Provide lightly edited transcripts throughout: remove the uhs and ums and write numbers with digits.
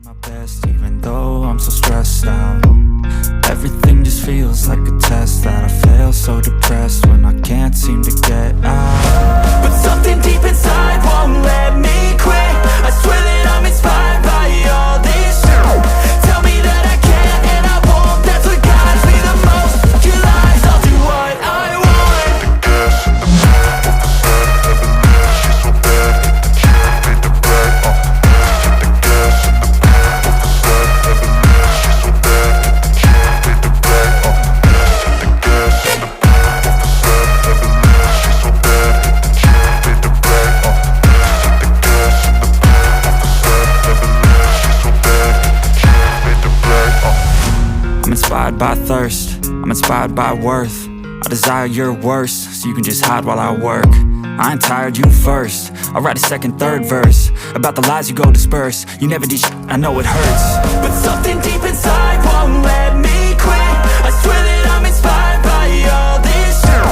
My best, even though I'm so stressed out. Everything just feels like a test that I fail, so depressed when I can't seem to get out. But something deep inside won't let me quit. I swear that I'm inspired by all this shit. Tell me that I can't and I won't. That's what guides me the most. Your lies, I'll do what I want. Inspired by thirst, I'm inspired by worth. I desire your worst, so you can just hide while I work. I ain't tired, you first. I'll write a second, third verse about the lies you go disperse. You never did shit, I know it hurts. But something deep inside won't let me quit. I swear that I'm inspired by all this shit.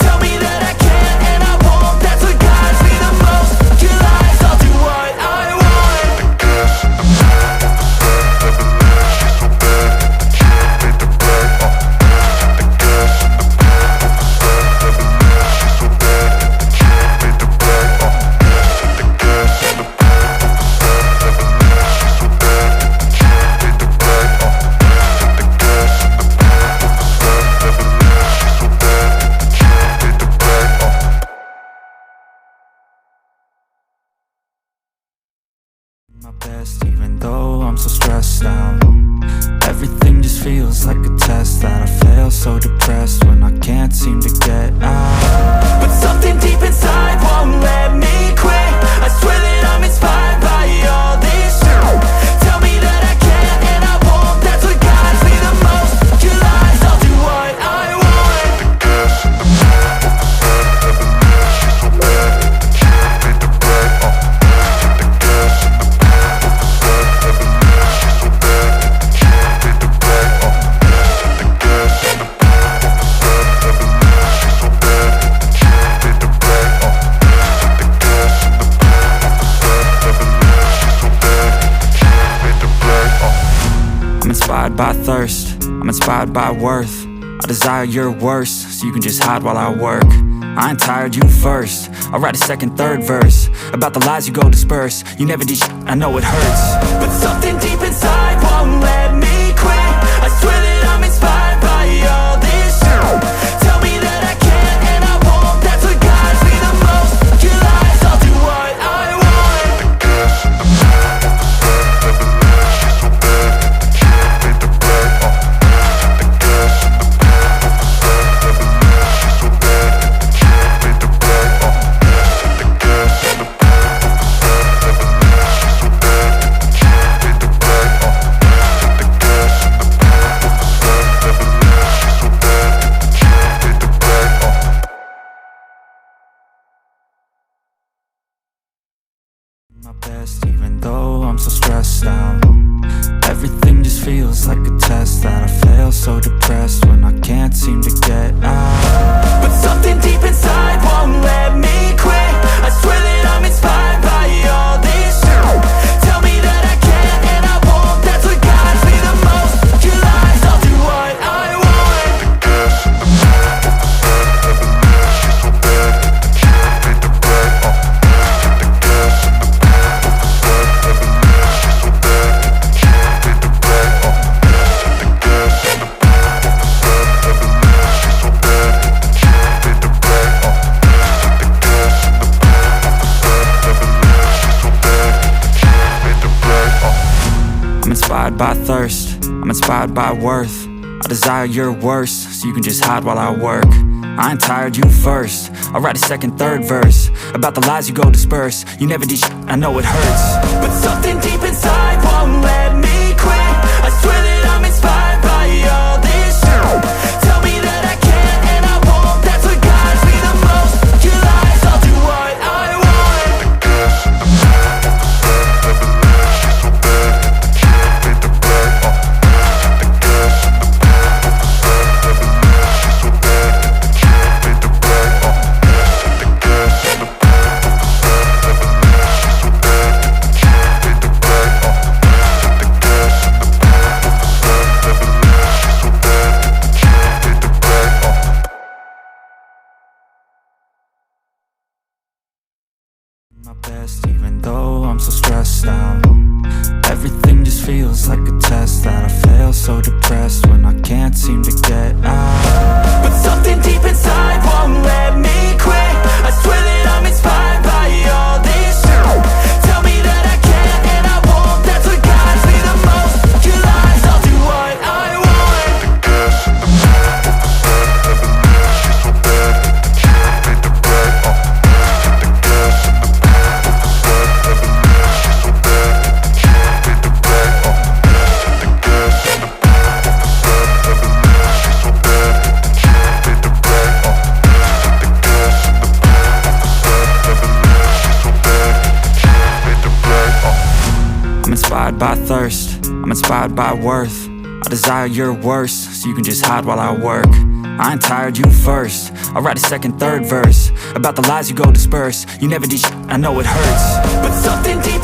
Tell me that I can't and I won't. That's what guides me the most. Your lies, I'll do what I want. My best, even though I'm so stressed out. Everything just feels like a test that I fail, so depressed when I can't seem to get out. But something deep inside won't let me quit. I swear that I'm inspired by all this shit. Tell me that I can't and I won't. That's what guides me the most. Your lies, I'll do what I want. Inspired by thirst, I'm inspired by worth. I desire your worst, so you can just hide while I work. I ain't tired, you first. I'll write a second, third verse about the lies you go disperse. You never did shit, I know it hurts. But something deep inside won't let me quit. I swear that I'm inspired by all this shit. Tell me that I can't and I won't. That's what guides me the most. Your lies, I'll do what I want. My best, even though I'm so stressed out. Everything just feels like a test that I fail, so depressed when I can't seem to get out. But something deep inside won't let me quit. I swear that I'm inspired by all this shit. Tell me that I can't and I won't. That's what guides me the most. Your lies, I'll do what I want. Inspired by thirst, I'm inspired by worth. I desire your worst, so you can just hide while I work. I ain't tired, you first. I'll write a second, third verse about the lies you go disperse. You never did shit, I know it hurts. But something deep inside won't let me quit. I swear that I'm inspired by all this shit. Tell me that I can't and I won't. That's what guides me the most. Your lies, I'll do what I want. feels like a test that I fail, so depressed when I can't seem to get out. But something deep inside won't let me quit. I swear that I'm inspired by all this shit. Tell me that I can and I won't. That's what guides me the most. Your lies, I'll do what I want. The gas in the back of the sun, never leave, she's so bad. She made the right, the gas in the back of the sun, never leave, she's so bad. She made the right, the gas in the back of the sun, never leave, she's so bad. She made the right, the gas in the back of the sun, never leave, she's so bad. She made the right, I'm inspired by thirst, I'm inspired by worth. I desire your worst, so you can just hide while I work. I ain't tired, you first. I'll write a second, third verse about the lies you go disperse. You never did shit, I know it hurts. But something deep